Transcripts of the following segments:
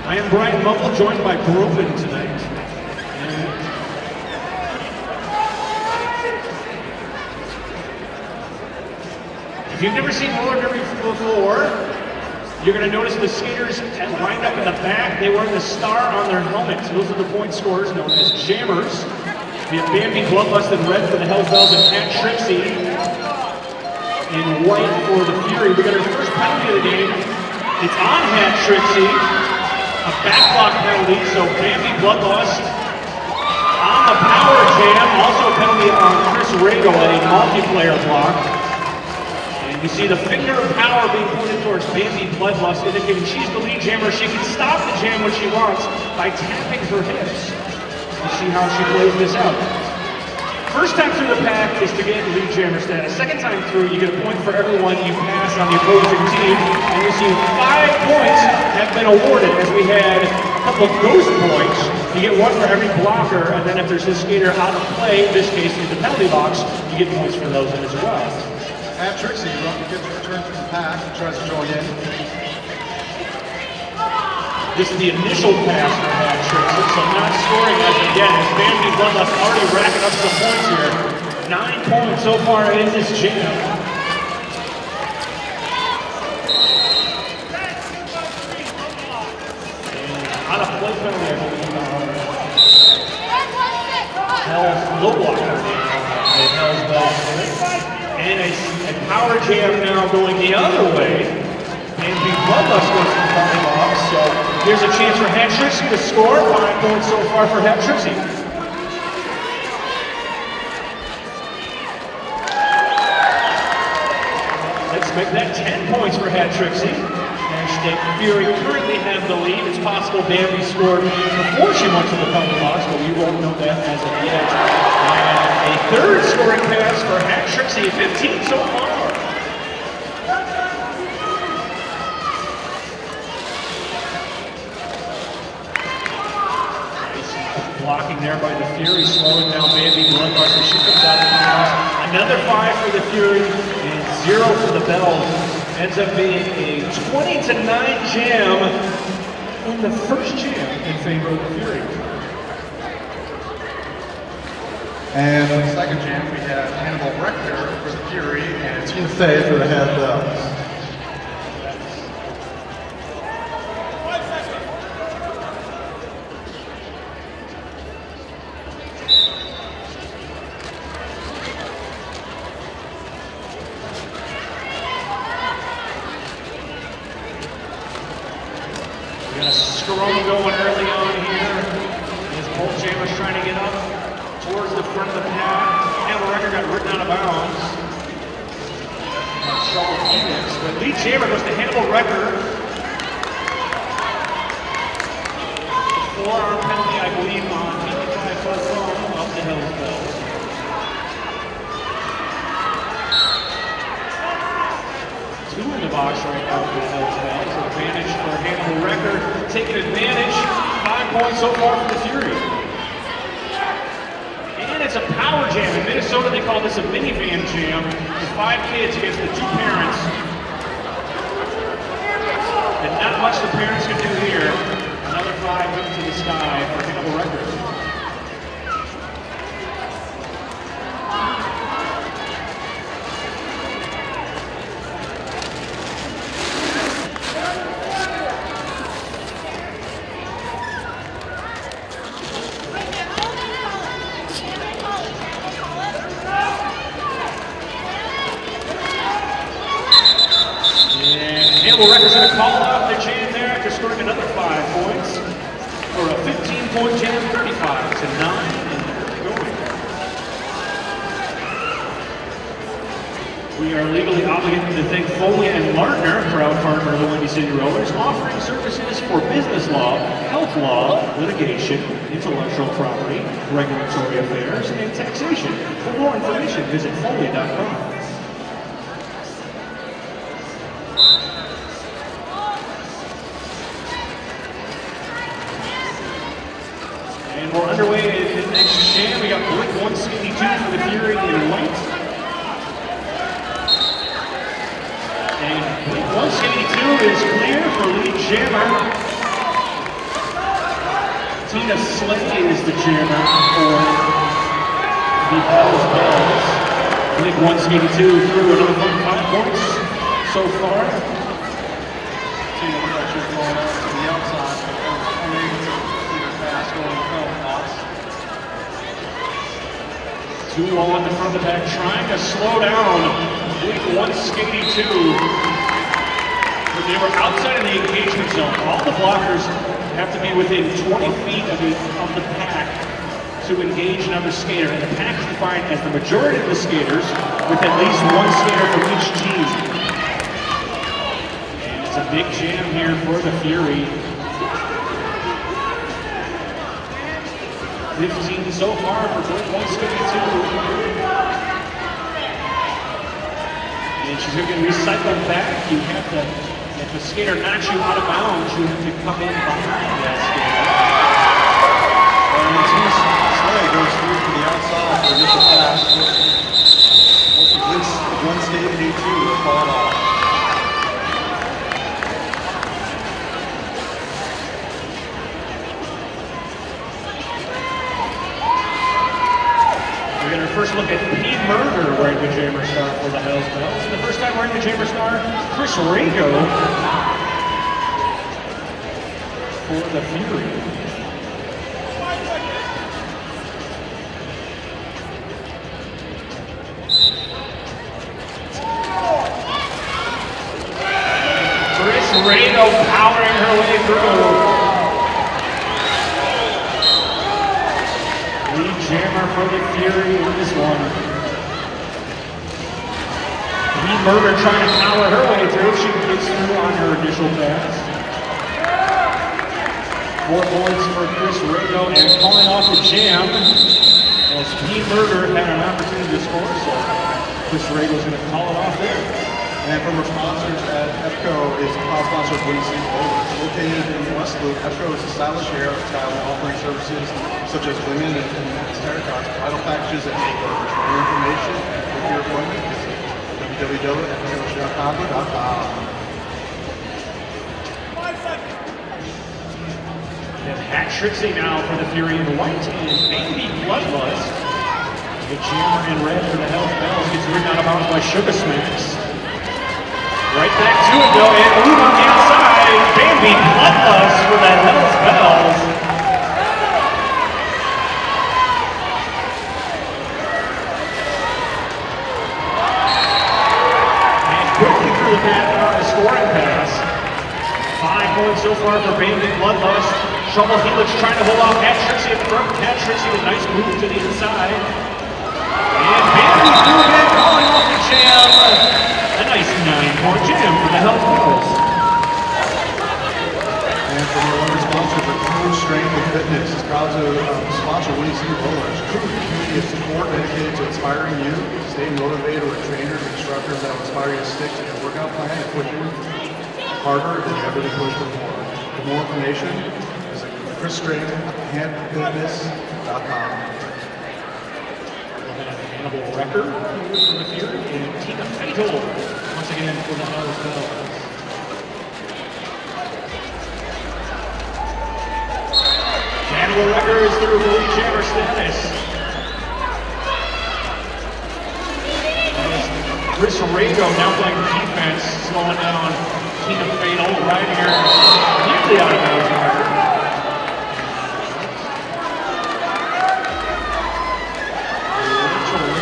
I am Brian Mummel, joined by Broven tonight. If you've never seen roller derby before, you're going to notice the skaters lined up in the back. They wear the star on their helmets. Those are the point scorers known as jammers. We have Bambi Bloodlust in red for the Hells Bells and Pat Trixie in white for the Fury. We got our first penalty of the game. It's on Pat Trixie. A backblock penalty, so Bambi Bloodlust on the power jam. Also a penalty on Chris Rago at a multiplayer block. And you see the finger of power being pointed towards Bambi Bloodlust, indicating she's the lead jammer. She can stop the jam when she wants by tapping her hips. Let's see how she plays this out. First time through the pack is to get lead jammer status. Second time through, you get a point for everyone you pass on the opposing team. And you see 5 points have been awarded, as we had a couple of ghost points. You get 1 for every blocker, and then if there's a skater out of play, in this case in the penalty box, you get points for those as well. Pat Trixie gets a return from the pack and tries to join in. This is the initial pass for Pat Trixie, so not scoring as of yet. As Bambi Bloodlust already racking up some points here. 9 points so far in this jam. On a play penalty, I believe. Hell's low blocker. Hell's Bells. And a power jam now going the other way. Bambi Bloodlust goes to the penalty box, so here's a chance for Pat Trixie to score. 5 points so far for Pat Trixie. Let's make that 10 points for Pat Trixie. Hashtag Fury currently have the lead. It's possible Bambi scored before she went to the penalty box, but we won't know that as of yet. And a third scoring pass for Pat Trixie, 15 so far. Blocking there by the Fury, slowing down Bambi Bloodlust as she comes out of the house. Another 5 for the Fury and 0 for the Bells. Ends up being a 20-9 jam in the first jam in favor of the Fury. And in the second jam, we have Hannibal Rector for the Fury and Tina Fey for the Hells Bells. We got a scrum going early on here. As both jammers trying to get up towards the front of the pack. Hannibal Rector got written out of bounds. Trouble Phoenix, but lead jammer goes to Hannibal Rector. Forearm penalty, I believe, on 55 foot up the Hells Bells. Two in the box right now for the Hells Bells. Advantage for Hannibal Rector, taking advantage. 5 points so far for the Fury. And it's a power jam. In Minnesota, they call this a minivan jam. With 5 kids against the 2 parents. And not much the parents can do here. Another 5 up to the sky for Hannibal Rector. Hannibal Rector's going to call out the jam there after scoring another 5 points for a 15-point jam, 35-9, and they're going. We are legally obligated to thank Foley and Martner, proud partner of the Windy City Rollers, offering services for business law, health law, litigation, intellectual property, regulatory affairs, and taxation. For more information, visit Foley.com. And we're underway in the next jam. We got Blink 162 for the Fury in white. 182 is clear for lead jammer. Tina Slay is the jammer for the Bells Bells. Blink 182 through another 5 points so far. Tina looks like she's going up to the outside. Unable to keep her fast going film toss. 2 all in the front of the pack, trying to slow down Blink 182. But they were outside of the engagement zone. All the blockers have to be within 20 feet of the pack to engage another skater. And the pack is defined as the majority of the skaters with at least 1 skater from each team. And it's a big jam here for the Fury. 15 so far for Blink 182. And she's going to recycle back. You have to, if the skater knocks you out of bounds, you have to come in behind that skater. And Tina Slay goes through to the outside for initial pass. Once one skate at 82 is called off. We're going to first look at Pete Murder wearing the Jammer Star for the Hells Bells. And the first time wearing the Jammer Star, Chris Rago for the Fury. Chris Rago powering her way through. Lead jammer for the Fury in this one. Pete Murder trying to power her way through. She gets through on her initial pass. 4 points for Chris Rago and calling off the jam as Pete Murder had an opportunity to score. So Chris Rago's going to call it off there. And from our sponsors at EFCO is proud sponsor of WCR. Located in West Loop, EFCO is a stylish hair style offering services such as women and men's haircuts, bridal packages, and makeovers. For more information and book your appointment, visit www.efcochicago.com. And Hat Trixie now for the Fury in white and Baby Bloodlust. The jammer in red for the Hells Bells gets ridden out of bounds by Sugar Smacks. Right back to it though, and move on the outside. Baby Bloodlust for the Hells Bells. And quickly through the path on a scoring pass. 5 points so far for Baby Bloodlust. Trouble Helix trying to hold off Hat Trixie in front. Hat Trixie with a nice move to the inside. And Baby through again, calling off the jam. A nice 9-point jam for the Hells Bells. And from our other sponsors, Cool Strength and Fitness is proud to sponsor WCR Rollers. Cool community of support dedicated to inspiring you, stay motivated with trainers and instructors that will inspire you to stick to your workout plan and push you harder than you ever been pushed before. For more information, visit chrisstringhandfitness.com. Hannibal Record for the Fury and Tina Fatal once again for the Hells Bells. Hannibal Record is through the lead jammer status. Chris Rago now playing defense, slowing down Tina Fatal right here. Nearly out of bounds marker.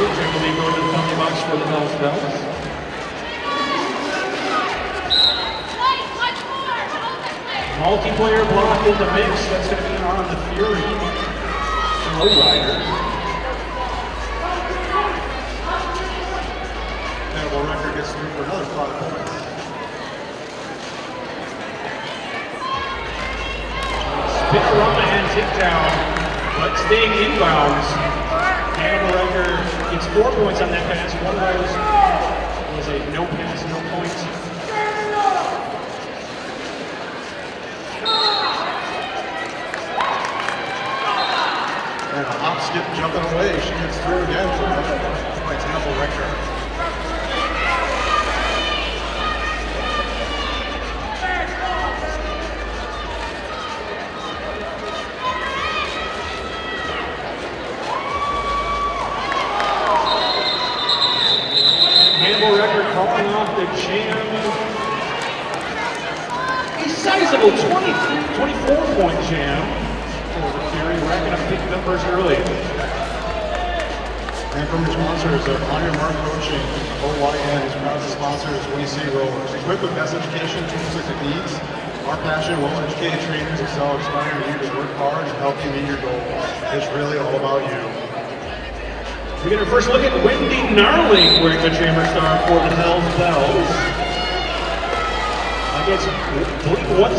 I believe going to the penalty box for the Hells Bells. Multiplayer block in the mix. That's going to be on the Fury Lowrider. Hannibal Record gets through for another 5 points. Spin-a-rama and takedown, but staying inbounds. Hannibal Record gets 4 points on that pass. One of those was a no pass, no point. And a hop, skip, jumping away. She gets through again for another 5 points. Hannibal Record. to jam a sizable 24-point jam for the Fury, racking up big numbers early. And from your sponsors, Pioneer Mark Coaching, OYN is proud to sponsor WCR rollers. Equipped with best education, tools, and techniques, our passion, well-educated trainers excel, inspiring you to work hard and help you meet your goals. It's really all about you. We get our first look at Wendy Narling wearing the Jammer Star for the Hells Bells. Against Blink 182,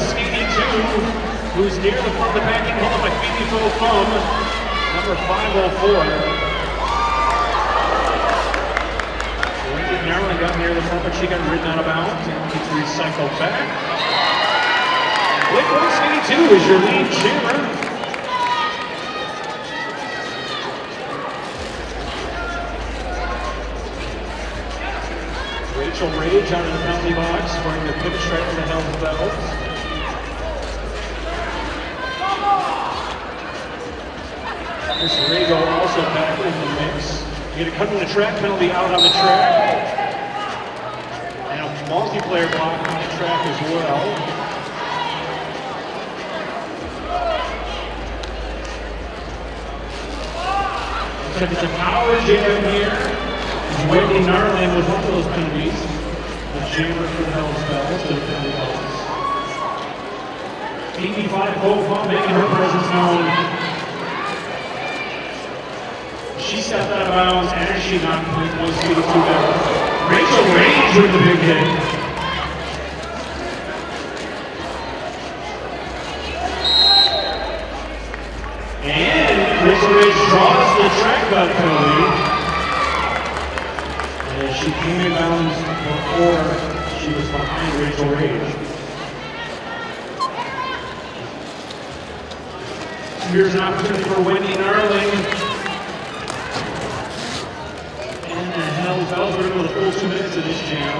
who's near the front of the pack, held up by Phoebe Thumb, number 504. Narrowing got near the front, but she got ridden out of bounds and gets recycled back. Blink 182 is your lead jammer. Rachel Rage out of the penalty box, wearing the pivot stripe for the Hells Bells. This Rago also back in the mix. You get a cut on the track, penalty out on the track. And a multiplayer block on the track as well. Looks like it's a power jam here. Wendy Narland was one of those penalties. The jammer for the Hells Bells to the penalty box. 85 Hova making her presence known. She stepped out of bounds and she knocked Blink 182 down. Rachel Rage with the big hit. And Rachel Rage draws the track cut penalty. And she came in bounds before she was behind Rachel Rage. Here's an opportunity for Wendy Narling. Hells Bells are going to go the full 2 minutes of this jam.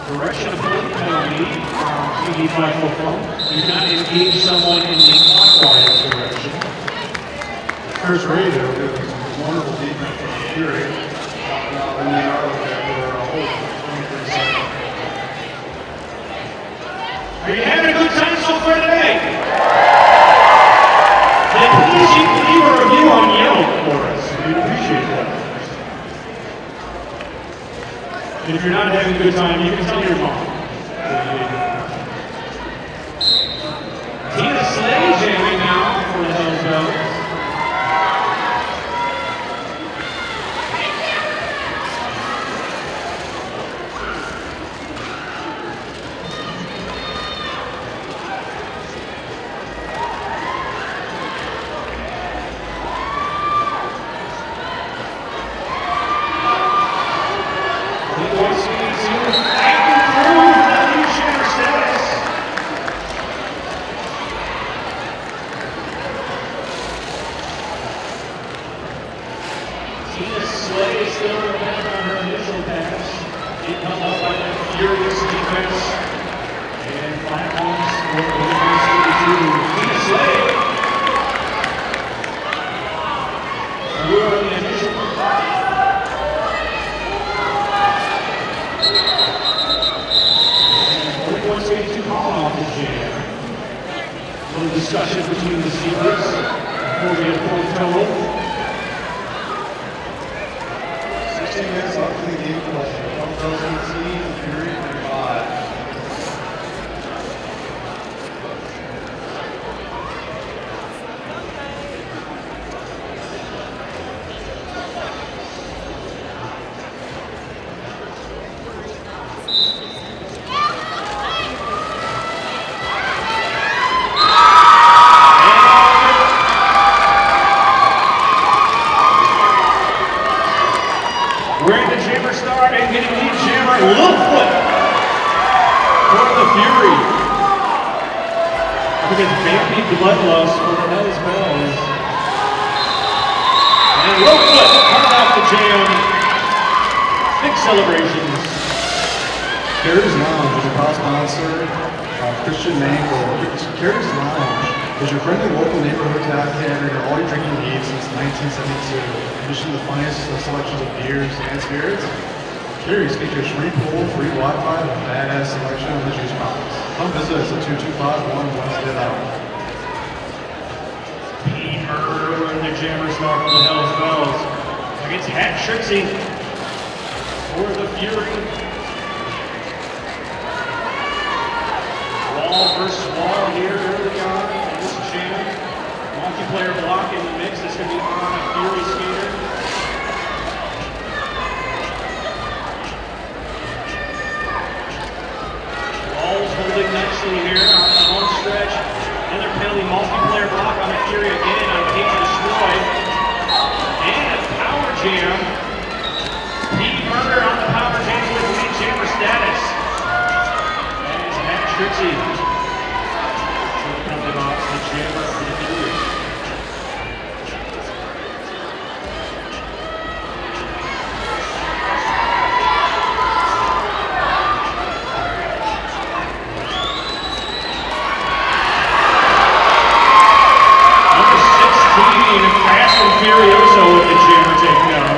Direction of Blink penalty from CD5 football. Do not engage someone in the clockwise direction. There's Radio, who's wonderful defense from the Fury. And they are there for a whole 23 seconds. Are you having a good time so far today? Then please leave a review on Yelp for us. We'd appreciate that. And if you're not having a good time, you can tell your mom. Tina Slay jamming now for the Hells Bells. Tina Slay still back on her initial pass. It come up by that furious defense. And platforms for the Tina Slay. Through on the initial. And Blink 182 calling off the jam. A little discussion between the Steelers before we get point total. 16 minutes left in the game play. Hells Bells 18, Fury 5. Wearing the Jammer Star and getting lead jammer, little flip for the Fury. I think it's Bambi Bloodlust for the Hells Bells. And low flip coming off the jam. Big celebrations. Carrier's Lounge is a proud sponsor of Christian Mango. Carrier's Lounge is your friendly local neighborhood tap catering to all your drinking needs since 1972. In addition to the finest selections of beers and spirits, Carrie's features free pool, free Wi-Fi, and a badass selection of the juice box. Come visit us at 2251 West Dead Island. Pete Murder and the Jammer star from the Hells Bells against Hat Trixie for the Fury. Wall versus wall here early on in this jam. Multiplayer block in the mix. That's going to be on a Fury skater. Wall's holding nicely here on the home stretch. Another penalty multiplayer block on the Fury again on Cage to Destroy. And a power jam. Pete Murder on the power jam with lead jammer status. As Hat Trixie comes off the jammer for the Fury. Furioso with the jammer takedown.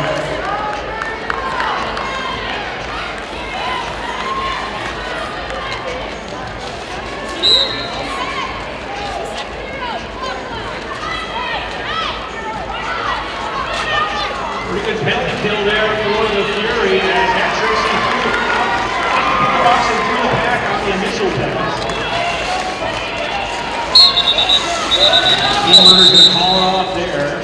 Pretty good penalty kill there for the Fury as Hat Trixie boxing through the back on the initial pass. Pete Murder's going to call it off there.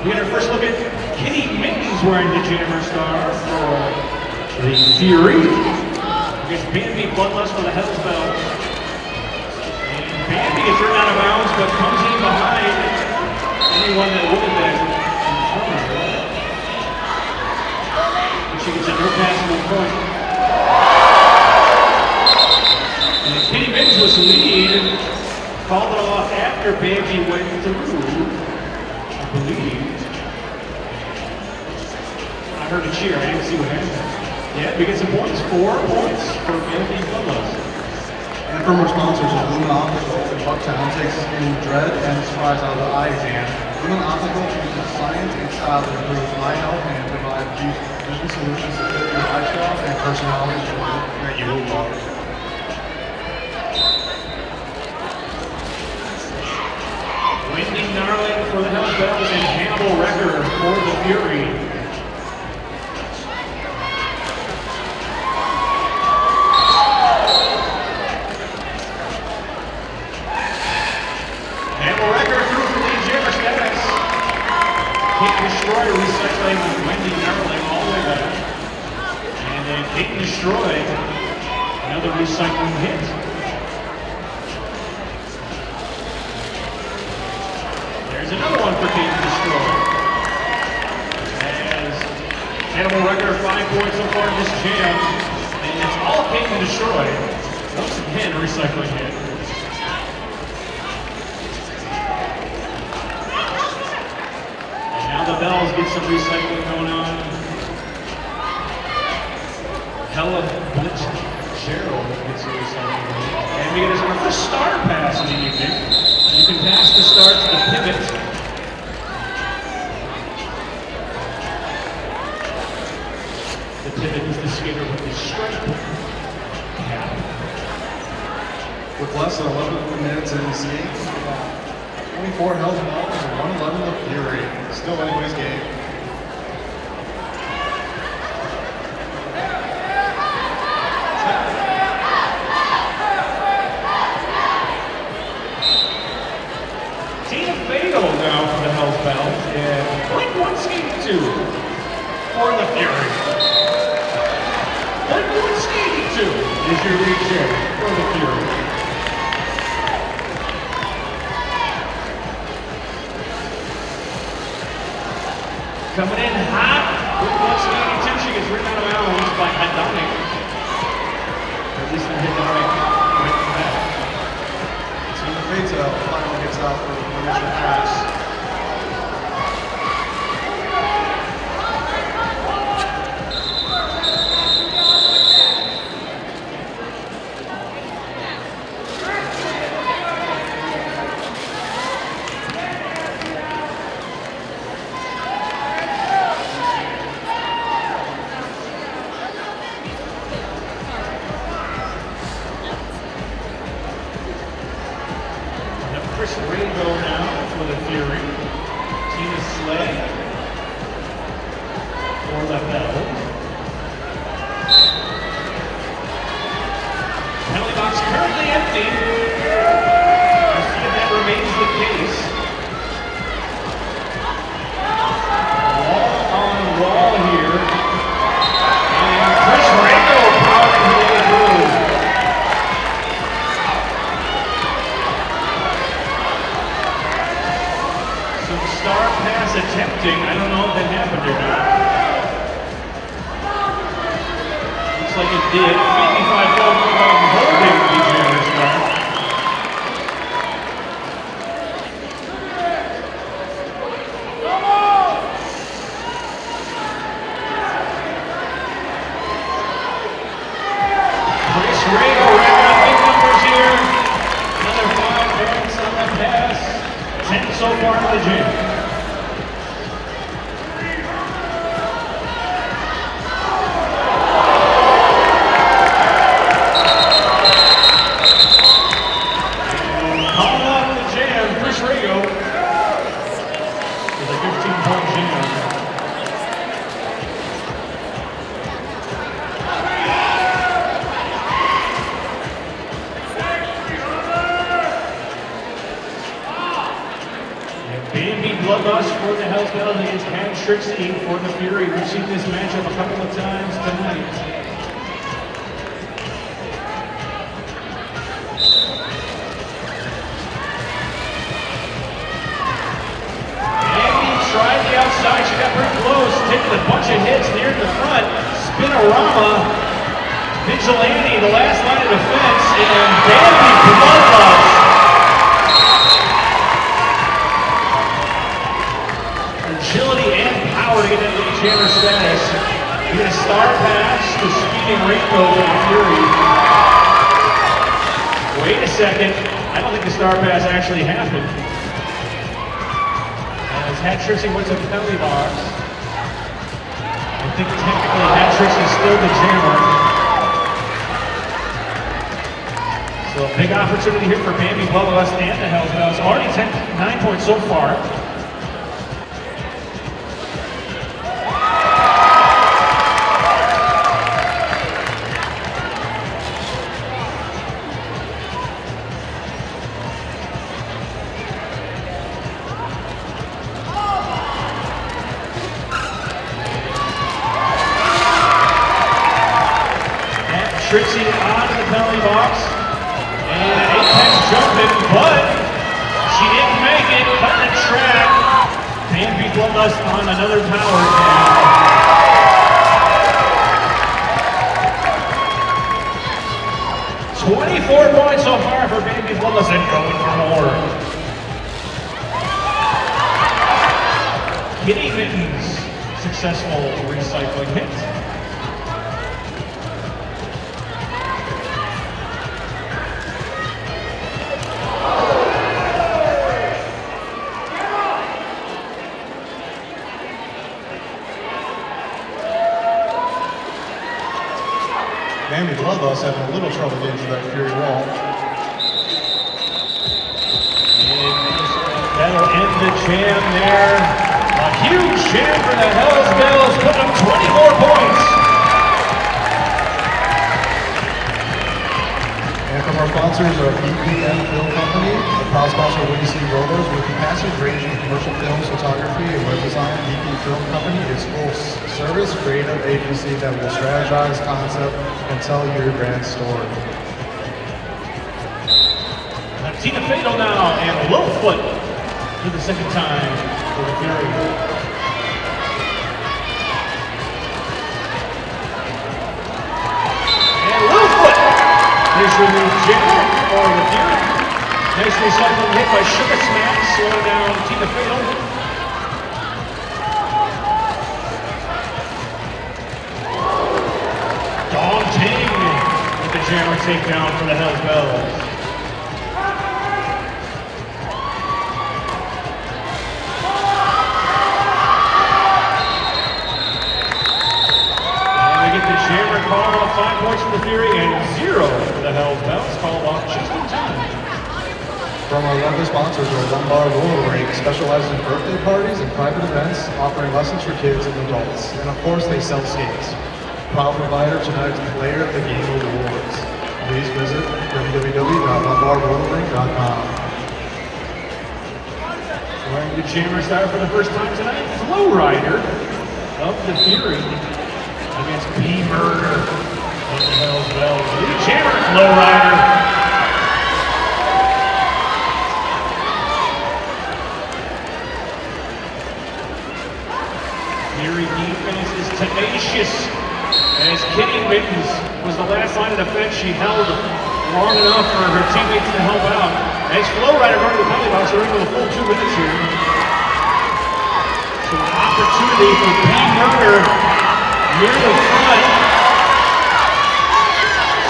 We get our first look at Kitty Mittens wearing the Jammer star for the Fury. Against Bambi Bloodlust for the Hells Bells. And Bambi gets run out of bounds, but comes in behind anyone that would have been in front of her. And she gets a no passable point. And Kitty Mittens was the lead, called it off after Bambi went through, I believe. I heard a cheer. I didn't see what happened. Yeah, we get some points. 4 points for Bambi Bloodlust. And from our sponsors, Lumen Optical in Bucktown takes in dread and surprise out of the eye exam. Lumen Optical uses science and style to improve eye health and provide vision solutions to fit your lifestyle and personality that you will love. Wendy Narling for the Hells Bells and Hannibal Wrecker for the Fury. Destroy recycling with Wendy Narling all the way back. And then Kate Destroy, another recycling hit. There's another one for Kate Destroy. As Hannibal Wrecker 5 points so far in this jam. And it's all Kate Destroy. Once again, a recycling hit. The Bells get some recycling going on. Hella Blitz Gerald gets some recycling going on. And we get our first star pass in the evening. You can pass the star to the pivot. The pivot is the skater with the stripe cap. With less than 11 minutes in the skate, 24 Hells Bells and 111 of Fury. Still anybody's game. Tina Fatal now for the Hells Bells and Blink 182 for the Fury. Blink 182 is your lead chair for the Fury. Coming in hot with 182, she gets ridden out of bounds. at Dominic. At least they hit Dominic right from that. Team Feta finally gets out for the initial pass. Chris Rainbow now for the Fury. Tina Slay for the Bell. Penalty box currently empty. We'll see if that remains the case. Wall on wall here. And Chris Rainbow powering his way through. Star pass attempting. I don't know if that happened or not. Looks like it did. 55 goals holding the Jammer Star. Chris Rago racking up big numbers here. Another 5 points on the pass. 10 so far in the Jam. Bloodlust for the Hells Bells against Patrick Steve for the Fury. We've seen this matchup a couple of times tonight. Andy tried the outside. She got pretty close, taking a bunch of hits near the front. Spinorama, Vigilante, the last line of defense, and Bambi Bloodlust. Agility and power to get into the jammer status. You get a star pass to Speeding Rainbow for the Fury. Wait a second. I don't think the star pass actually happened. As Hat Trixie went to the penalty box. I think technically Hat Trixie is still the jammer. So a big opportunity here for Bambi Bloodlust and the Hells Bells. Already 9 points so far. Trixie on the penalty box, and an apex jumping, but she didn't make it, cutting the track. Bambi Bloodlust on another power down. 24 points so far for Bambi Bloodlust and going for more. Kitty Mittens, successful recycling hit. Bambi Bloodlust having a little trouble getting to that Fury wall. And that'll end the jam there. A huge jam for the Hells Bells, putting up 24 points. And from our sponsors are EPM Film Company, a proud sponsor of WCR Rollers with capacity ranging in commercial films, photography, and web design. EP Film Company is full service creative agency that will strategize, concept, and tell your brand story. Tina Fatal now, and Littlefoot for the second time for the Fury. Nice remove Jammer or the Fury. Nice recycling hit by Sugar Smack, slowing down Tina Fatal. Dong Ting with the Jammer takedown for the Hells Bells. Jammer called off 5 points for the Fury and 0 for the Hells Bells, called off just in time. From our lovely sponsors are Lombard Roller Rink, specializes in birthday parties and private events, offering lessons for kids and adults. And of course, they sell skates. Proud provider tonight's Player of the Game Awards. Please visit www.lombardrollering.com. Wearing the Jammer style for the first time tonight, Flow Rider of the Fury against B Murder of the Hells Bells. The Jammer, Flow Rider. Fury defense is tenacious as Kitty Mittens was the last line of defense. She held long enough for her teammates to help out. As Flow Rider going to the penalty box, we're into the full 2 minutes here. So an opportunity for B Murder near the front.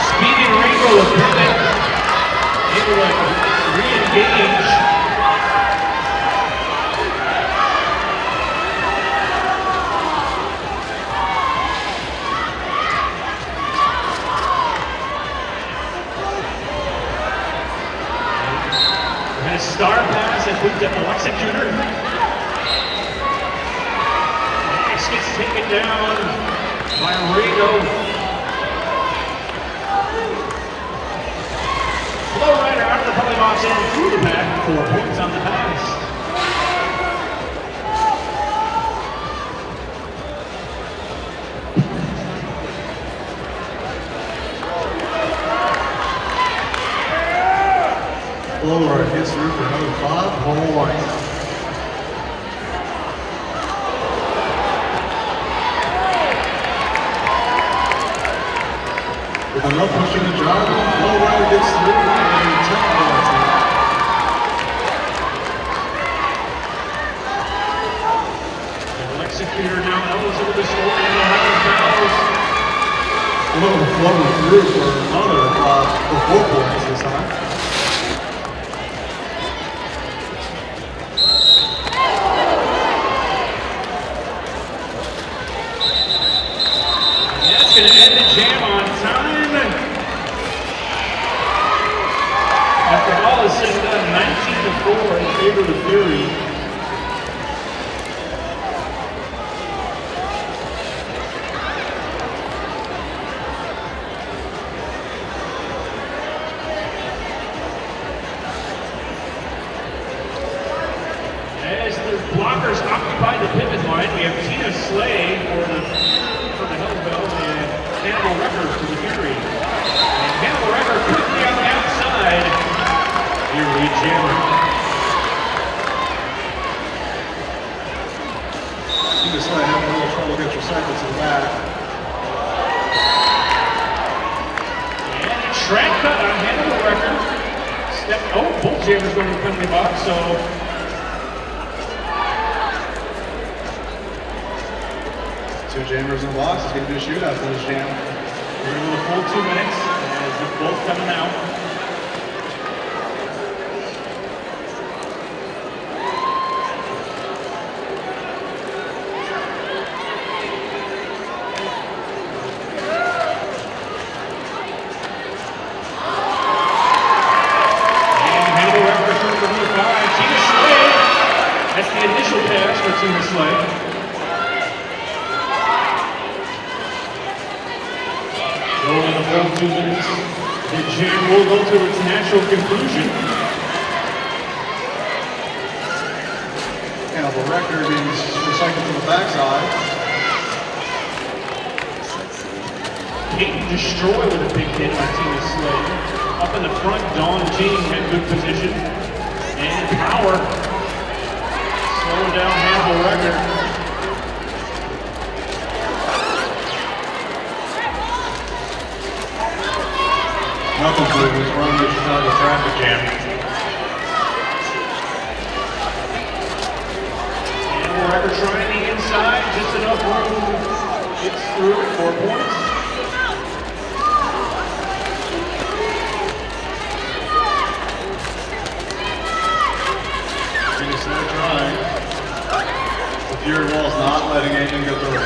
Speeding Rainbow with pivot. Able to re-engage. And a star pass and put the Executor. Next gets taken down by Rigo. Flow Rider out of the penalty box and through the back. 4 points on the pass. Flow Rider gets through for another 5 points. With enough pushing and driving, Flow Rider gets through and 10 points. The Executor now eligible to score in the Hells Bells. Flow through for another 4 points this time. That's going to end the jam on time. After all is said and done, 19-4 in favor of the Fury. As the blockers occupy the pivot line, we have Tina Slay for the Hells Bells and Hannibal Record for the Fury. And Hannibal Record quickly on the outside. Here we Jammer. Tina Slay having a little trouble getting your cycle to the back. And a track cut on Hannibal Record. Both Jammers going to the penalty box, so. Two Jammers in the box. It's going to be a shootout for this jam. We're into the full 2 minutes as they're both coming out. And Hannibal Record turns to number 5. Tina Slay. That's the initial pass for Tina Slay. Going in the full 2 minutes, the jam will go to its natural conclusion. Hannibal Record being recycled to the backside. Peyton Destroy with a big hit on Tina Slay. Up in the front, Dawn Ting had good position. And power. Slowing down Hannibal Record. Nothing to it. We're on the Chicago traffic jam. And Recker trying the inside, just enough room. Gets through it, 4 points. Finish their drive. The Fury Wall's not letting anything go through.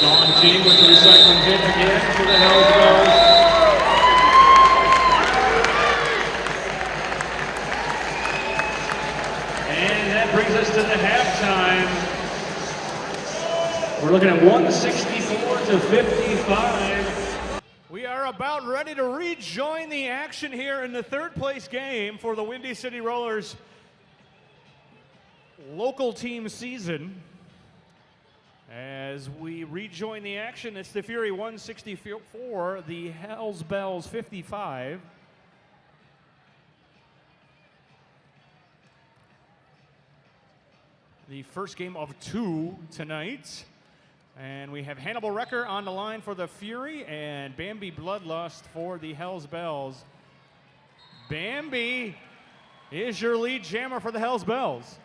Dawn team with the recycling hit again for the Hells Bells. And that brings us to the halftime. We're looking at 164 to 55. We are about ready to rejoin the action here in the third place game for the Windy City Rollers local team season. As we rejoin the action, it's the Fury 164, the Hells Bells 55. The first game of 2 tonight. And we have Hannibal Recker on the line for the Fury and Bambi Bloodlust for the Hells Bells. Bambi is your lead jammer for the Hells Bells.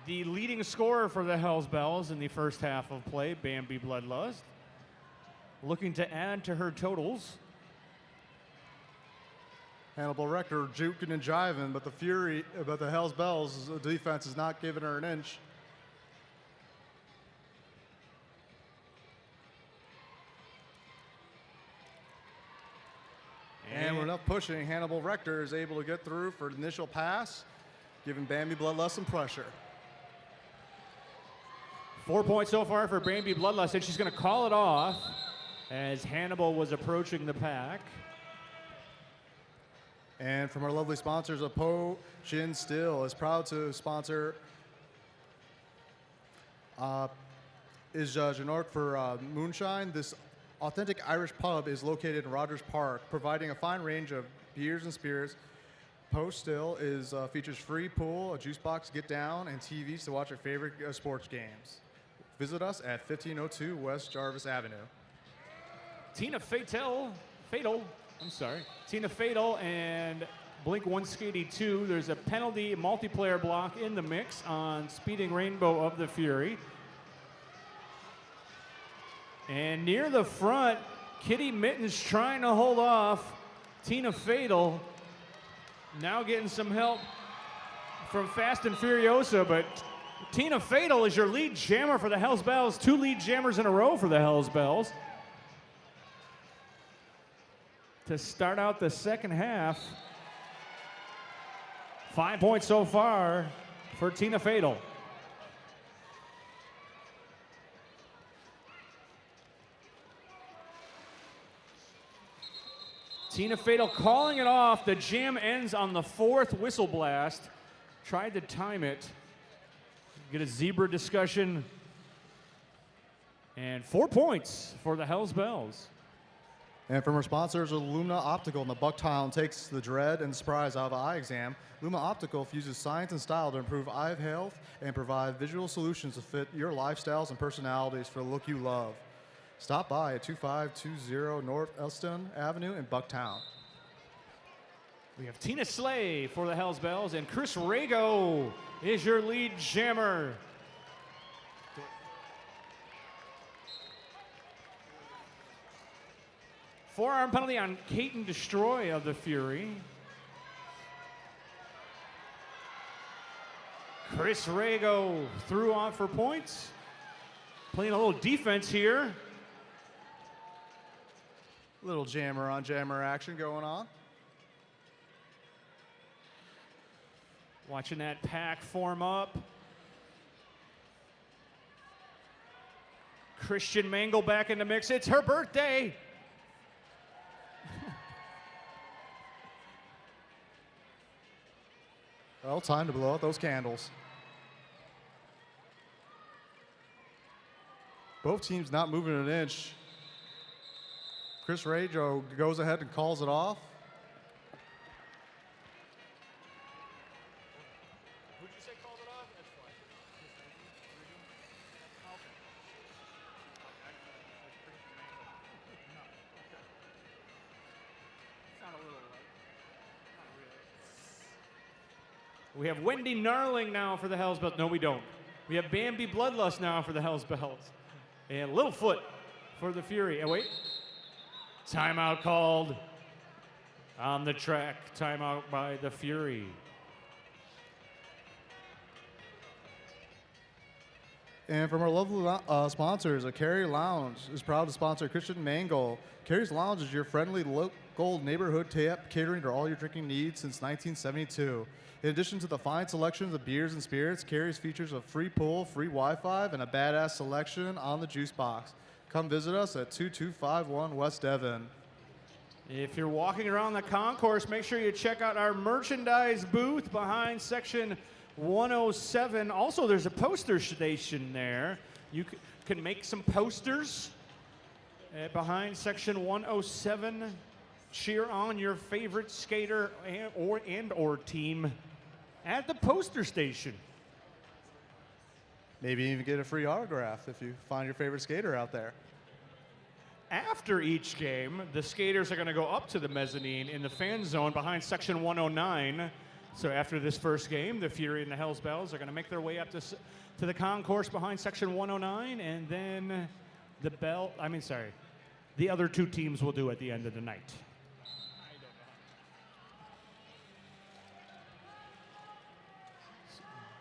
The leading scorer for the Hells Bells in the first half of play, Bambi Bloodlust, looking to add to her totals. Hannibal Recker juking and jiving, but the Hells Bells defense is not giving her an inch. And with enough pushing, Hannibal Recker is able to get through for the initial pass, giving Bambi Bloodlust some pressure. 4 points so far for Bambi Bloodlust, and she's going to call it off as Hannibal was approaching the pack. And from our lovely sponsors, Po Shin Still is proud to sponsor Janort for Moonshine. This authentic Irish pub is located in Rogers Park, providing a fine range of beers and spirits. Po Still features free pool, a juice box, get down, and TVs to watch your favorite sports games. Visit us at 1502 West Jarvis Avenue. Tina Fatal and Blink 182. There's a penalty multiplayer block in the mix on Speeding Rainbow of the Fury. And near the front, Kitty Mittens trying to hold off Tina Fatal. Now getting some help from Fast and Furiosa, but Tina Fatal is your lead jammer for the Hells Bells. 2 lead jammers in a row for the Hells Bells. To start out the second half, 5 points so far for Tina Fatal. Tina Fatal calling it off. The jam ends on the 4th whistle blast. Tried to time it. Get a zebra discussion. And 4 points for the Hells Bells. And from our sponsors, Lumina Optical, and the Bucktown takes the dread and surprise out of eye exam. Lumina Optical fuses science and style to improve eye health and provide visual solutions to fit your lifestyles and personalities for the look you love. Stop by at 2520 North Elston Avenue in Bucktown. We have Tina Slay for the Hells Bells, and Chris Rago is your lead jammer. Forearm penalty on Caton Destroy of the Fury. Chris Rago threw on for points. Playing a little defense here. Little jammer on jammer action going on. Watching that pack form up. Christian Mangle back in the mix. It's her birthday. Well, time to blow out those candles. Both teams not moving an inch. Chris Rajo goes ahead and calls it off. Who'd you say called it off? That's fine. Okay. We have Wendy Narling now for the Hell's Bells. No, we don't. We have Bambi Bloodlust now for the Hell's Bells. And Littlefoot for the Fury. Oh, wait. Timeout called on the track. Timeout by the Fury. And from our lovely sponsors, Carrie Lounge is proud to sponsor Christian Mangle. Carrie's Lounge is your friendly local neighborhood tap catering to all your drinking needs since 1972. In addition to the fine selections of beers and spirits, Carrie's features a free pool, free Wi-Fi, and a badass selection on the juice box. Come visit us at 2251 West Devon. If you're walking around the concourse, make sure you check out our merchandise booth behind section 107. Also, there's a poster station there. You can make some posters behind section 107. Cheer on your favorite skater and/or team at the poster station. Maybe even get a free autograph if you find your favorite skater out there. After each game, the skaters are going to go up to the mezzanine in the fan zone behind section 109. So after this first game, the Fury and the Hell's Bells are going to make their way up to the concourse behind section 109, and then the other two teams will do at the end of the night.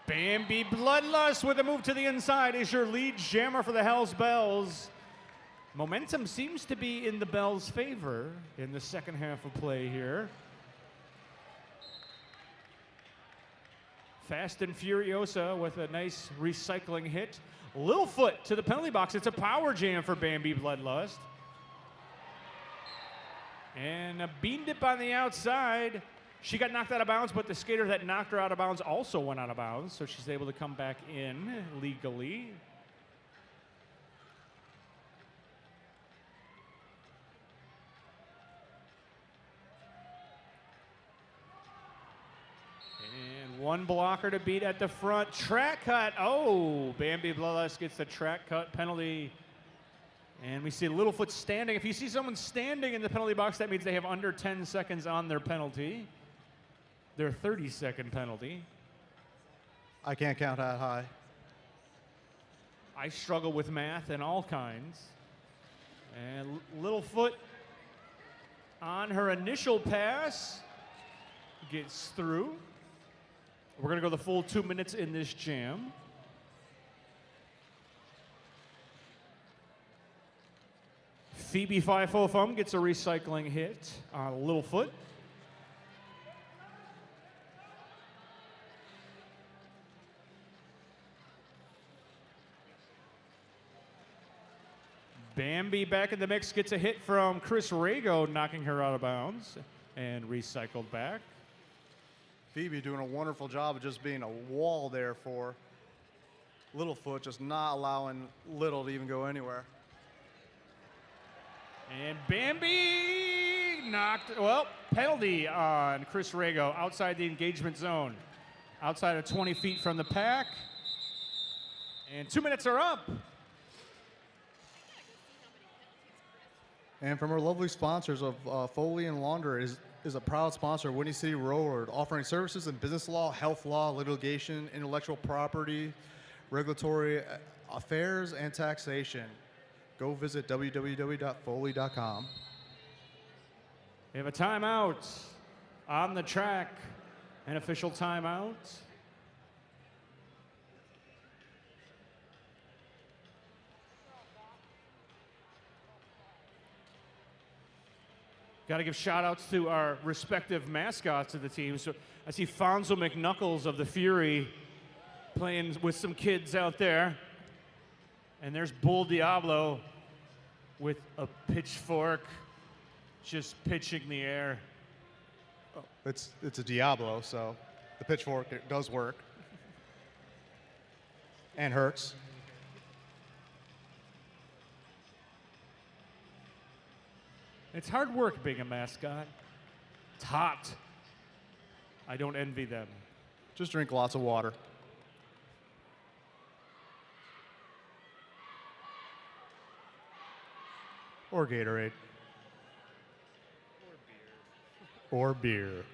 Bambi Bloodlust with a move to the inside is your lead jammer for the Hell's Bells. Momentum seems to be in the Bells' favor in the second half of play here. Fast and Furiosa with a nice recycling hit. Littlefoot to the penalty box. It's a power jam for Bambi Bloodlust. And a bean dip on the outside. She got knocked out of bounds, but the skater that knocked her out of bounds also went out of bounds, so she's able to come back in legally. One blocker to beat at the front. Track cut. Oh, Bambi Bloodlust gets the track cut penalty. And we see Littlefoot standing. If you see someone standing in the penalty box, that means they have under 10 seconds on their penalty. Their 30-second penalty. I can't count that high. I struggle with math and all kinds. And Littlefoot on her initial pass gets through. We're going to go the full 2 minutes in this jam. Phoebe Fifo gets a recycling hit on Littlefoot. Bambi back in the mix, gets a hit from Chris Rago, knocking her out of bounds and recycled back. Phoebe doing a wonderful job of just being a wall there for Littlefoot, just not allowing Little to even go anywhere. And Bambi penalty on Chris Rago outside the engagement zone, outside of 20 feet from the pack. And 2 minutes are up. And from our lovely sponsors of Foley and Launder is a proud sponsor of Windy City Railroad, offering services in business law, health law, litigation, intellectual property, regulatory affairs, and taxation. Go visit www.foley.com. We have a timeout on the track, an official timeout. Got to give shout outs to our respective mascots of the team. So I see Fonzo McKnuckles of the Fury playing with some kids out there. And there's Bull Diablo with a pitchfork just pitching the air. Oh, it's a Diablo, so the pitchfork, it does work. And hurts. It's hard work being a mascot. It's hot. I don't envy them. Just drink lots of water. Or Gatorade. Or beer.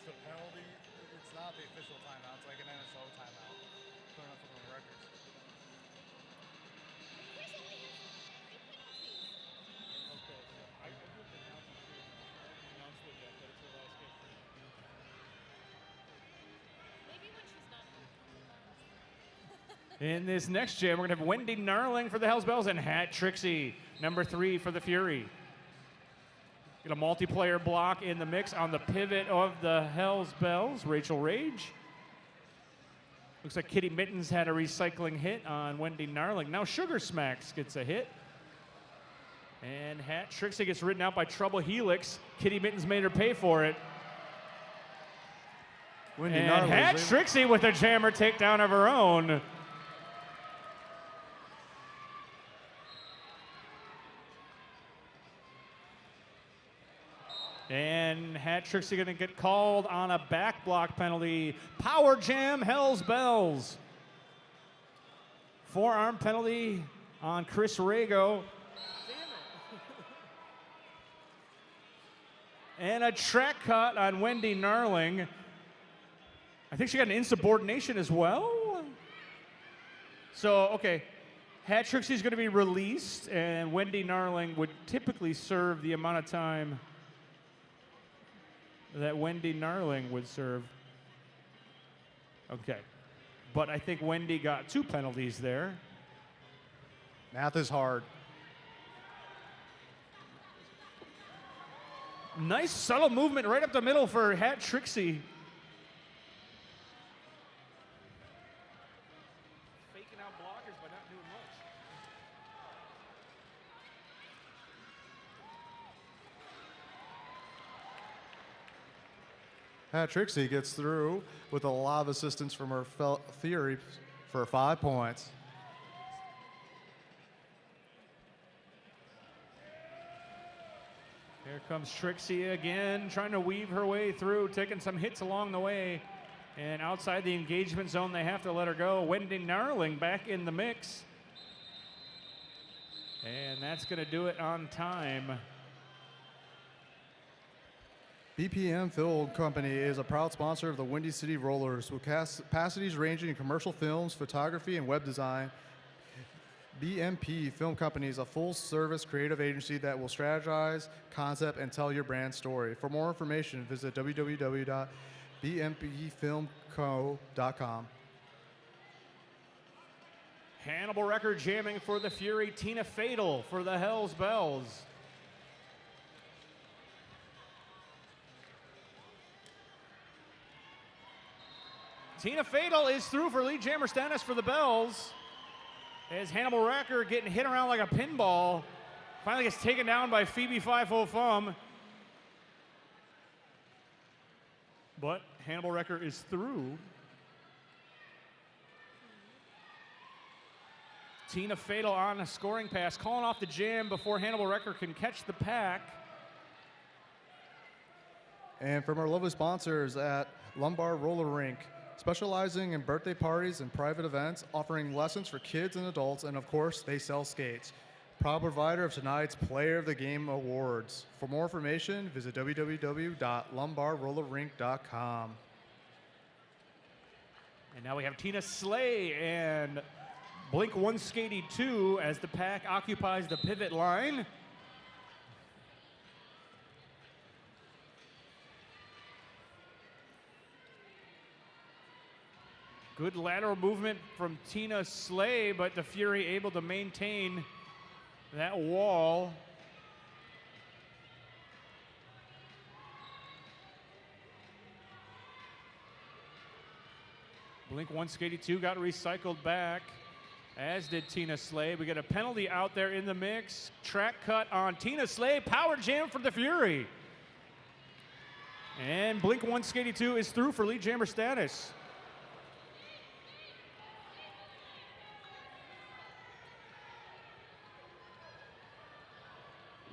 It's the penalty. It's not the official timeout. It's like an NSO timeout. Putting up for the records. In this next jam, we're going to have Wendy Narling for the Hells Bells and Hat Trixie, number 3 for the Fury. Get a multiplayer block in the mix on the pivot of the Hells Bells, Rachel Rage. Looks like Kitty Mittens had a recycling hit on Wendy Narling. Now Sugar Smacks gets a hit. And Hat Trixie gets ridden out by Trouble Helix. Kitty Mittens made her pay for it. Wendy And Narling Hat Trixie with a jammer takedown of her own. And Hat Trixie going to get called on a back block penalty. Power jam, Hells Bells. Forearm penalty on Chris Rago. And a track cut on Wendy Narling. I think she got an insubordination as well. So, okay. Hat Trixie is going to be released, and Wendy Narling would typically serve the amount of time that Wendy Narling would serve. Okay. But I think Wendy got 2 penalties there. Math is hard. Nice subtle movement right up the middle for Hat Trixie. Faking out blockers by not doing much. Hat Trixie gets through with a lot of assistance from her Fury for 5 points. Here comes Trixie again, trying to weave her way through, taking some hits along the way. And outside the engagement zone, they have to let her go. Wendy Narling back in the mix. And that's going to do it on time. BPM Film Company is a proud sponsor of the Windy City Rollers with capacities ranging in commercial films, photography, and web design. BMP Film Company is a full-service creative agency that will strategize, concept, and tell your brand story. For more information, visit www.bmpfilmco.com. Hannibal Record jamming for the Fury. Tina Fatal for the Hells Bells. Tina Fatal is through for lead jammer status for the Bells. As Hannibal Racker getting hit around like a pinball. Finally gets taken down by Phoebe 5 Fum. But Hannibal Racker is through. Tina Fatal on a scoring pass, calling off the jam before Hannibal Racker can catch the pack. And from our lovely sponsors at Lumbar Roller Rink, specializing in birthday parties and private events, offering lessons for kids and adults, and of course, they sell skates. Proud provider of tonight's Player of the Game Awards. For more information, visit www.lumbarrollerrink.com. And now we have Tina Slay and Blink 182 as the pack occupies the pivot line. Good lateral movement from Tina Slay, but the Fury able to maintain that wall. Blink 182 got recycled back, as did Tina Slay. We get a penalty out there in the mix. Track cut on Tina Slay. Power jam for the Fury. And Blink 182 is through for lead jammer status.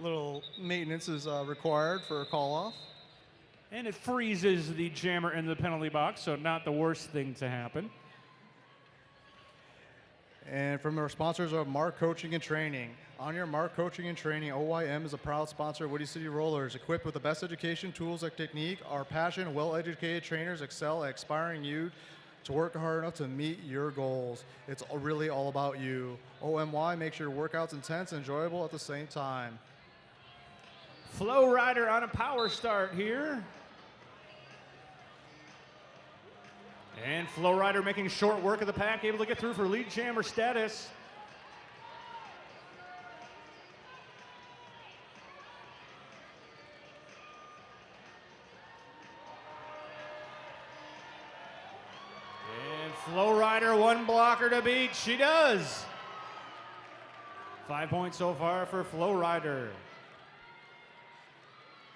Little maintenance is required for a call-off. And it freezes the jammer in the penalty box, so not the worst thing to happen. And from our sponsors of Mark Coaching and Training. On your Mark Coaching and Training, OYM is a proud sponsor of Woody City Rollers. Equipped with the best education, tools, and technique, our passionate, well-educated trainers excel at inspiring you to work hard enough to meet your goals. It's really all about you. OMY makes your workouts intense and enjoyable at the same time. Flow Rider on a power start here. And Flow Rider making short work of the pack, able to get through for lead jammer status. And Flow Rider, one blocker to beat. She does. 5 points so far for Flow Rider.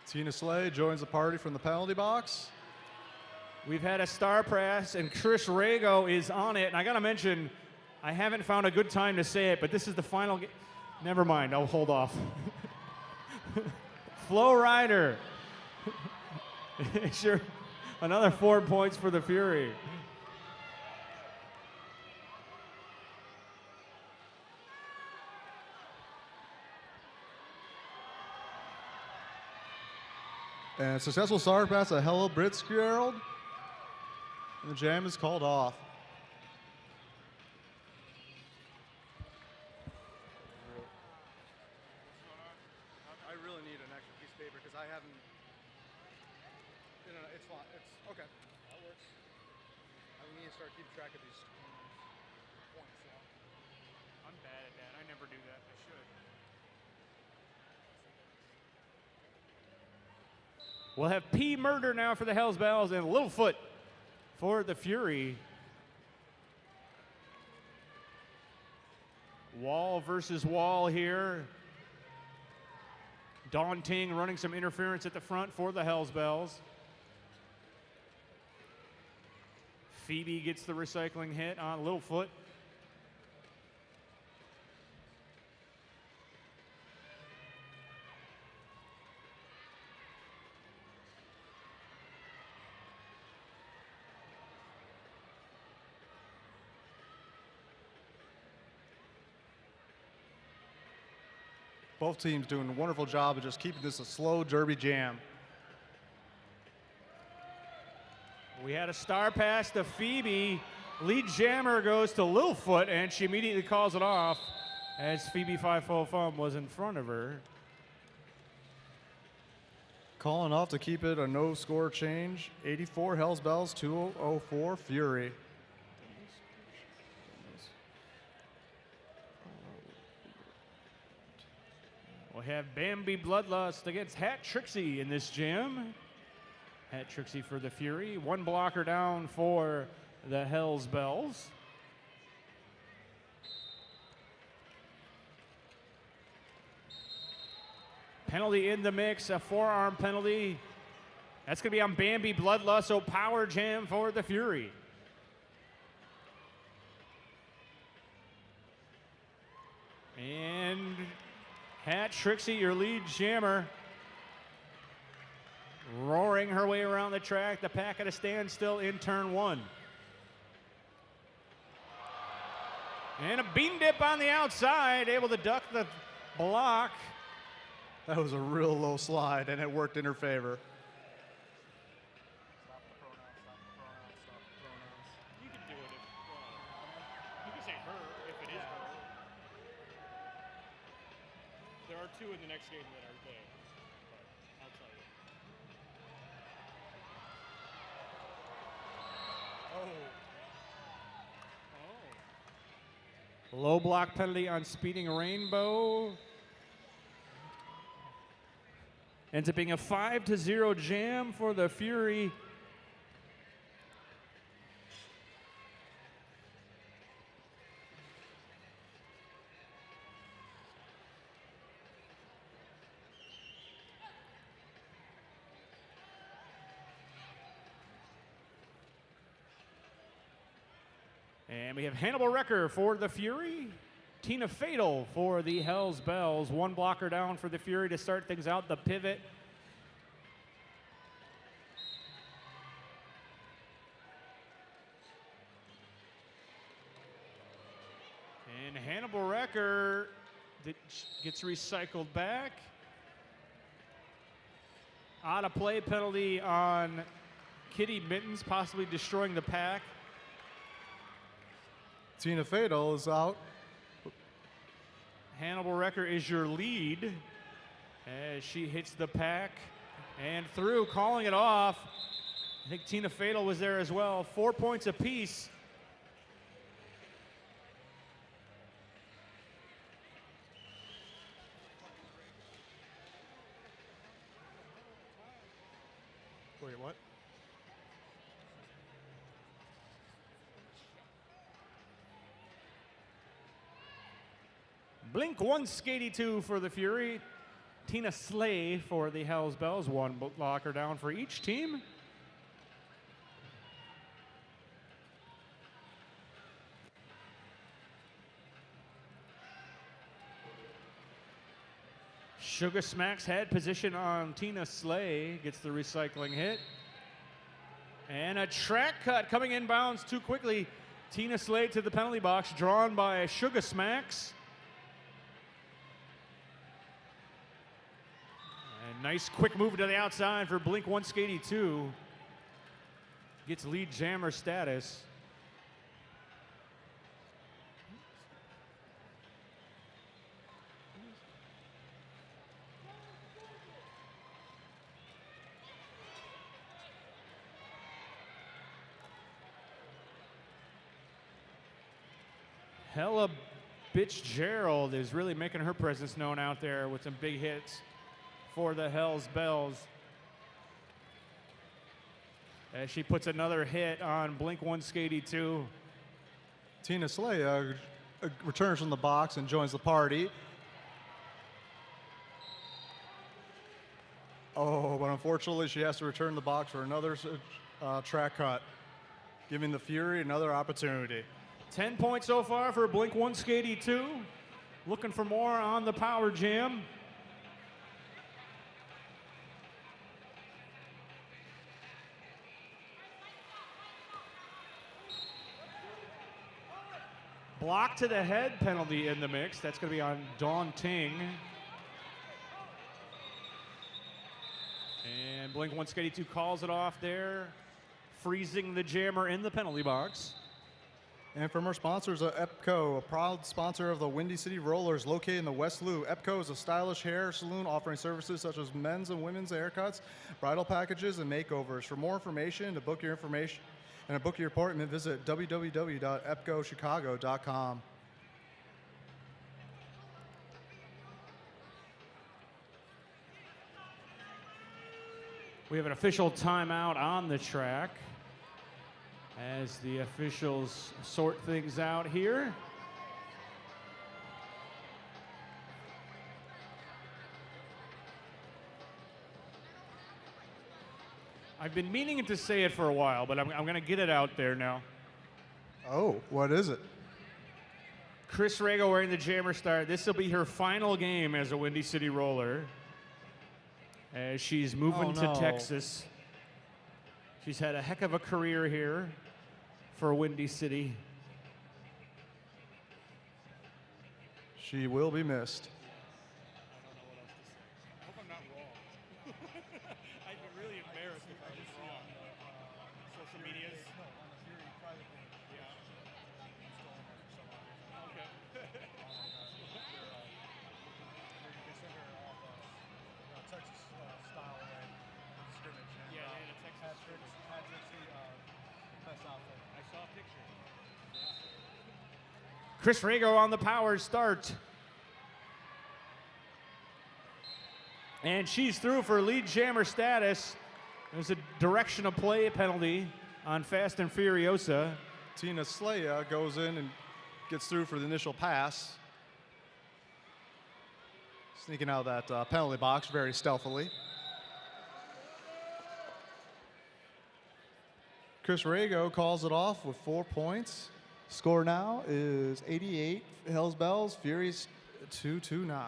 Tina Slay joins the party from the penalty box. We've had a star press, and Trish Rago is on it. And I got to mention, I haven't found a good time to say it, but this is the final game. Never mind, I'll hold off. Flow Rider. Sure, another 4 points for the Fury. And successful star pass a Hello Blitzgerald. And the jam is called off. I really need an extra piece of paper because I haven't. It's fine. It's okay. That works. I need to start keeping track of these points. I'm bad at that. I never do that. I should. We'll have P. Murder now for the Hells Bells and Littlefoot for the Fury. Wall versus wall here. Daunting running some interference at the front for the Hells Bells. Phoebe gets the recycling hit on Littlefoot. Both teams doing a wonderful job of just keeping this a slow derby jam. We had a star pass to Phoebe. Lead jammer goes to Littlefoot, and she immediately calls it off as Phoebe 5-4 was in front of her. Calling off to keep it a no score change. 84 Hells Bells, 204 Fury. We'll have Bambi Bloodlust against Hat Trixie in this jam. Hat Trixie for the Fury. One blocker down for the Hells Bells. Penalty in the mix, a forearm penalty. That's going to be on Bambi Bloodlust, so power jam for the Fury. And Hat Trixie, your lead jammer, roaring her way around the track. The pack at a standstill in turn one. And a bean dip on the outside, able to duck the block. That was a real low slide, and it worked in her favor. You can do it if you can say her if it is her. There are two in the next game that are there, but I'll tell you. Low block penalty on Speeding Rainbow. Ends up being a 5-0 jam for the Fury. And we have Hannibal Wrecker for the Fury. Tina Fatal for the Hells Bells. One blocker down for the Fury to start things out. The pivot. wrecker that gets recycled back. Out of play penalty on Kitty Mittens, possibly destroying the pack. Tina Fatal is out. Hannibal Wrecker is your lead as she hits the pack and through, calling it off. I think Tina Fatal was there as well. 4 points apiece. Wait, what? Blink 182 for the Fury. Tina Slay for the Hells Bells. One blocker down for each team. Sugar Smacks had position on Tina Slay. Gets the recycling hit. And a track cut coming inbounds too quickly. Tina Slay to the penalty box, drawn by Sugar Smacks. And nice quick move to the outside for Blink 182. Gets lead jammer status. Hella Bitch Gerald is really making her presence known out there with some big hits for the Hells Bells. As she puts another hit on Blink 182. Tina Slay returns from the box and joins the party. Oh, but unfortunately she has to return the box for another track cut, giving the Fury another opportunity. 10 points so far for Blink 182. Looking for more on the Power Jam. Block to the head penalty in the mix. That's going to be on Dawn Ting. And Blink 182 calls it off there, freezing the jammer in the penalty box. And from our sponsors, EPCO, a proud sponsor of the Windy City Rollers located in the West Loop. EPCO is a stylish hair salon offering services such as men's and women's haircuts, bridal packages, and makeovers. For more information, to book your information and to book your appointment, visit www.epcochicago.com. We have an official timeout on the track as the officials sort things out here. I've been meaning to say it for a while, but I'm going to get it out there now. Oh, what is it? Chris Rago wearing the jammer star. This will be her final game as a Windy City Roller, as she's moving to Texas. She's had a heck of a career here for Windy City. She will be missed. I hope I'm not wrong. I'd be really embarrassed if I was wrong. Social medias? No, on the Fury private page. Yeah. Okay. Texas style scrimmage. Yeah, they had a Texas scrimmage. Best outfit. I saw a picture. Chris Rago on the power start. And she's through for lead jammer status. There's a direction of play penalty on Fast and Furiosa. Tina Slay goes in and gets through for the initial pass. Sneaking out of that penalty box very stealthily. Chris Rago calls it off with 4 points. Score now is 88 Hells Bells, Furies 229.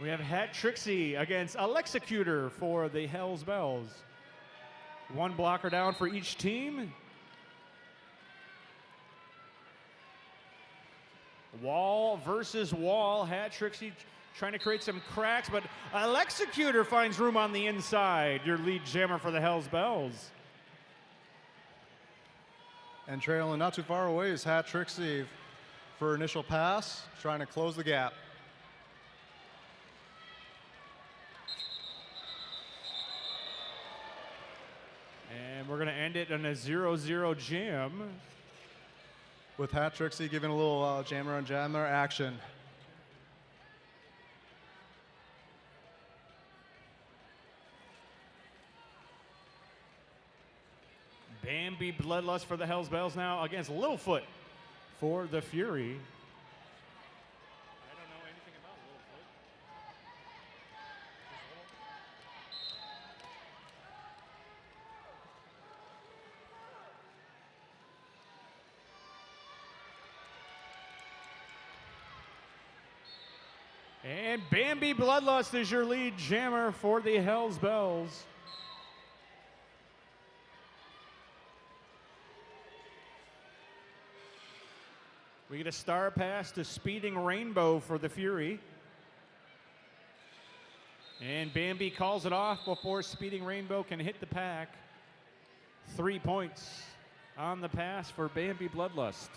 We have Hat Trixie against Alexecutor for the Hells Bells. One blocker down for each team. Wall versus wall. Hat Trixie trying to create some cracks, but Alexecutor finds room on the inside. Your lead jammer for the Hells Bells. And trailing not too far away is Hat Trixie for initial pass, trying to close the gap. And we're going to end it on a 0-0 jam. With Hat Trixie giving a little jammer on jammer action. Bambi Bloodlust for the Hells Bells now against Littlefoot for the Fury. I don't know anything about Littlefoot. And Bambi Bloodlust is your lead jammer for the Hells Bells. We get a star pass to Speeding Rainbow for the Fury. And Bambi calls it off before Speeding Rainbow can hit the pack. 3 points on the pass for Bambi Bloodlust.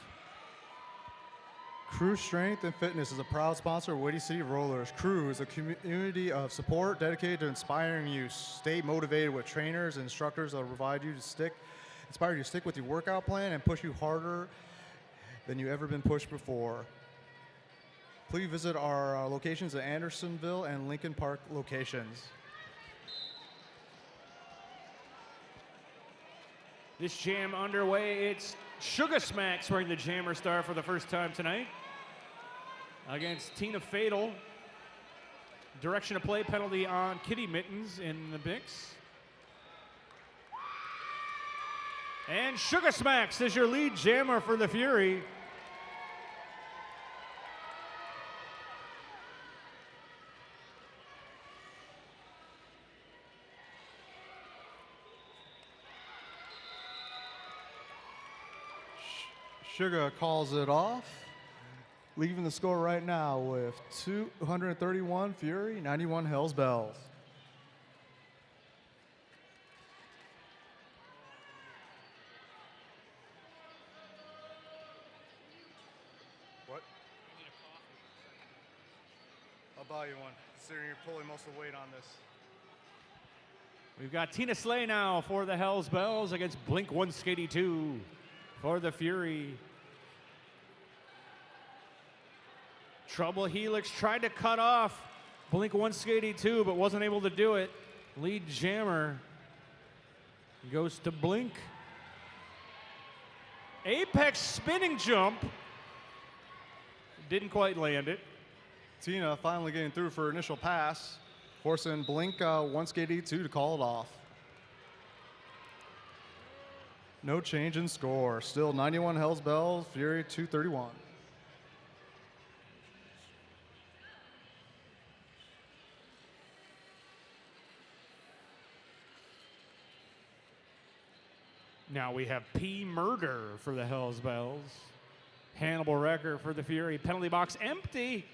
Crew Strength and Fitness is a proud sponsor of Windy City Rollers. Crew is a community of support dedicated to inspiring you. Stay motivated with trainers and instructors that will inspire you to stick with your workout plan and push you harder than you've ever been pushed before. Please visit our locations at Andersonville and Lincoln Park locations. This jam underway. It's Sugar Smacks wearing the jammer star for the first time tonight against Tina Fatal. Direction of play penalty on Kitty Mittens in the mix. And Sugar Smacks is your lead jammer for the Fury. Sugar calls it off, leaving the score right now with 231 Fury, 91 Hells Bells. What? I'll buy you one, considering you're pulling most of the weight on this. We've got Tina Slay now for the Hells Bells against Blink 182 for the Fury. Trouble Helix tried to cut off Blink 182, but wasn't able to do it. Lead jammer goes to Blink. Apex spinning jump. Didn't quite land it. Tina finally getting through for initial pass, forcing Blink 182 to call it off. No change in score. Still 91 Hells Bells, Fury 231. Now we have P Murder for the Hells Bells. Hannibal Wrecker for the Fury. Penalty box empty.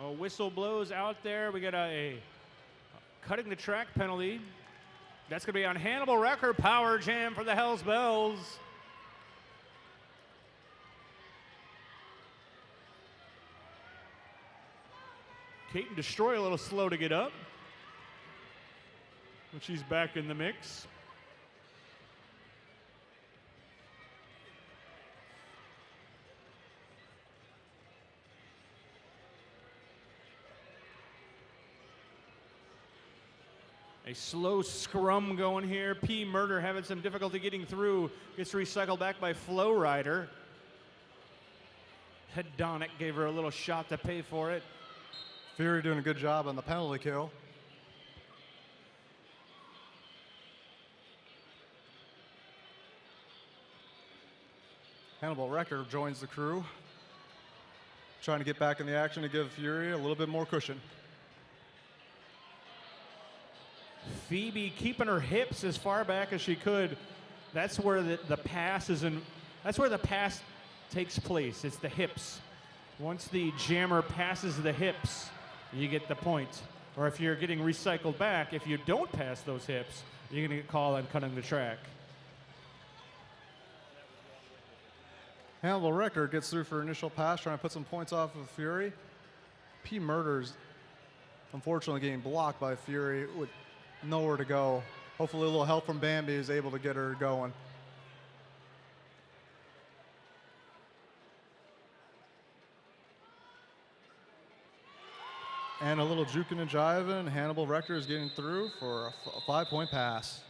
Oh, whistle blows out there. We got a cutting the track penalty. That's going to be on Hannibal Wrecker. Power jam for the Hells Bells. Kate and Destroy a little slow to get up, but she's back in the mix. A slow scrum going here. P Murder having some difficulty getting through. Gets recycled back by Flow Rider. Hedonic gave her a little shot to pay for it. Fury doing a good job on the penalty kill. Hannibal Rector joins the crew, trying to get back in the action to give Fury a little bit more cushion. Phoebe keeping her hips as far back as she could. That's where the pass is in. That's where the pass takes place. It's the hips. Once the jammer passes the hips, you get the point. Or if you're getting recycled back, if you don't pass those hips, you're going to get called on cutting the track. Hannibal Rector gets through for initial pass, trying to put some points off of Fury. P. Murders, unfortunately, getting blocked by Fury with nowhere to go. Hopefully, a little help from Bambi is able to get her going. And a little juking and jiving. Hannibal Rector is getting through for a 5-point pass.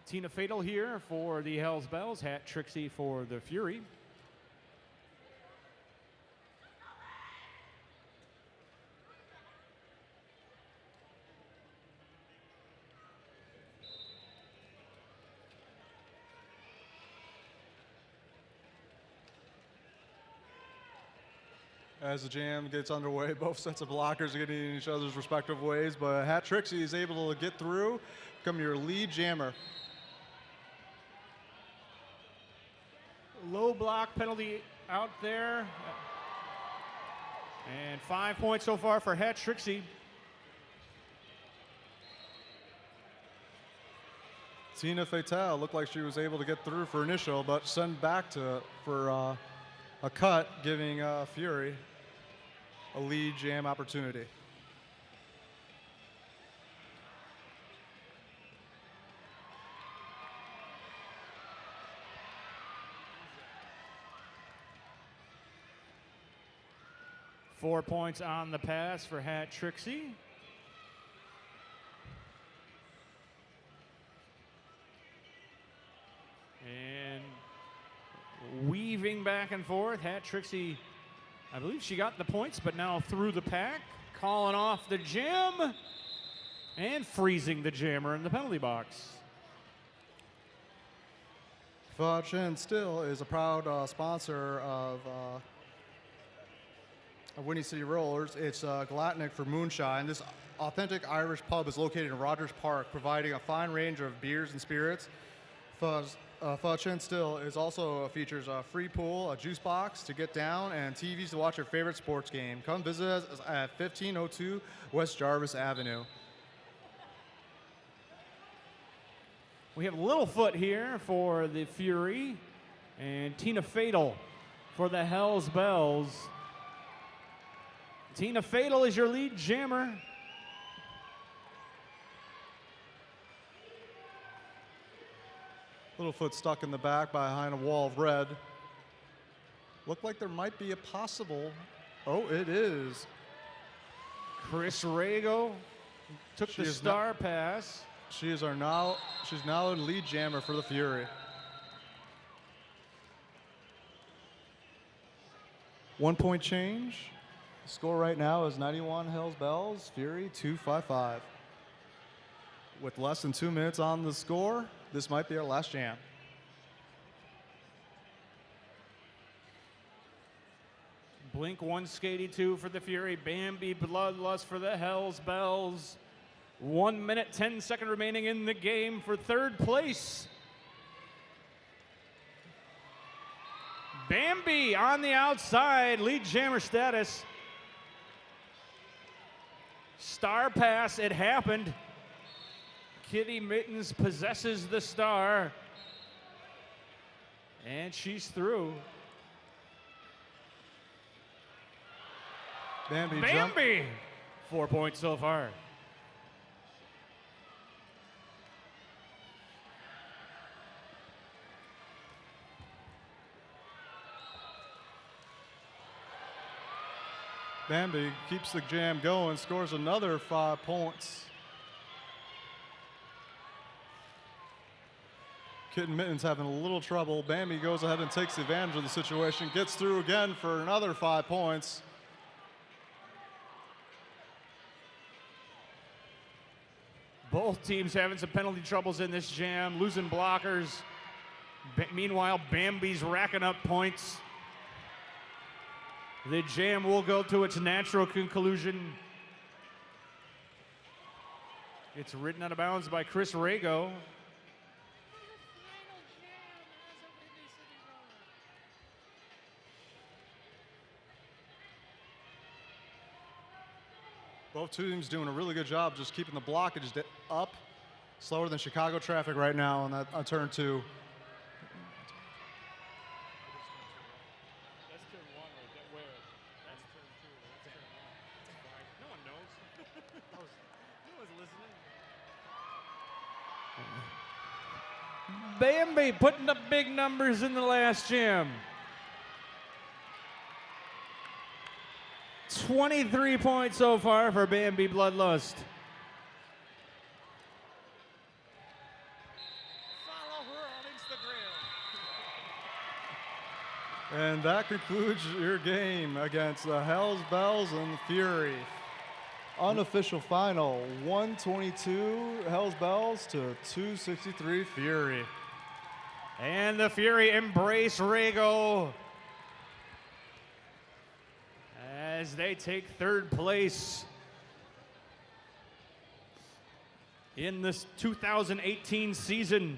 Tina Fatal here for the Hells Bells. Hat Trixie for the Fury. As the jam gets underway, both sets of blockers are getting in each other's respective ways, but Hat Trixie is able to get through, become your lead jammer. Low block penalty out there. And 5 points so far for Hat Trixie. Tina Fatal looked like she was able to get through for initial, but sent back for a cut, giving Fury a lead jam opportunity. Four points on the pass for Hat Trixie. And weaving back and forth, Hat Trixie, I believe she got the points, but now through the pack, calling off the jam and freezing the jammer in the penalty box. Chen Still is a proud sponsor of Windy City Rollers. It's Galatnik for Moonshine. This authentic Irish pub is located in Rogers Park, providing a fine range of beers and spirits. Chen Still is also features a free pool, a juice box to get down, and TVs to watch your favorite sports game. Come visit us at 1502 West Jarvis Avenue. We have Littlefoot here for the Fury and Tina Fatal for the Hells Bells. Tina Fatal is your lead jammer. Littlefoot stuck in the back behind a wall of red. Looked like there might be a possible. Oh, it is. Chris Rago took the star pass. She's now a lead jammer for the Fury. 1 point change. The score right now is 91 Hells Bells, Fury 255. With less than 2 minutes on the score, this might be our last jam. Blink 182 for the Fury. Bambi Bloodlust for the Hells Bells. 1 minute, 10 seconds remaining in the game for third place. Bambi on the outside, lead jammer status. Star pass, it happened. Kitty Mittens possesses the star. And she's through. Bambi. 4 points so far. Bambi keeps the jam going, scores another 5 points. Kitten Mittens having a little trouble. Bambi goes ahead and takes advantage of the situation, gets through again for another 5 points. Both teams having some penalty troubles in this jam, losing blockers. Meanwhile, Bambi's racking up points. The jam will go to its natural conclusion. It's ridden out of bounds by Chris Rago. Both teams doing a really good job just keeping the blockage up. Slower than Chicago traffic right now on that on turn 2. That's turn 1 right there. Where? That's turn 2. That's turn 1. No one knows. No one's listening. Bambi putting up big numbers in the last jam. 23 points so far for Bambi Bloodlust. Follow her on Instagram. And that concludes your game against the Hells Bells and the Fury. Unofficial final, 122 Hells Bells to 263 Fury. And the Fury embrace Rago as they take third place in this 2018 season.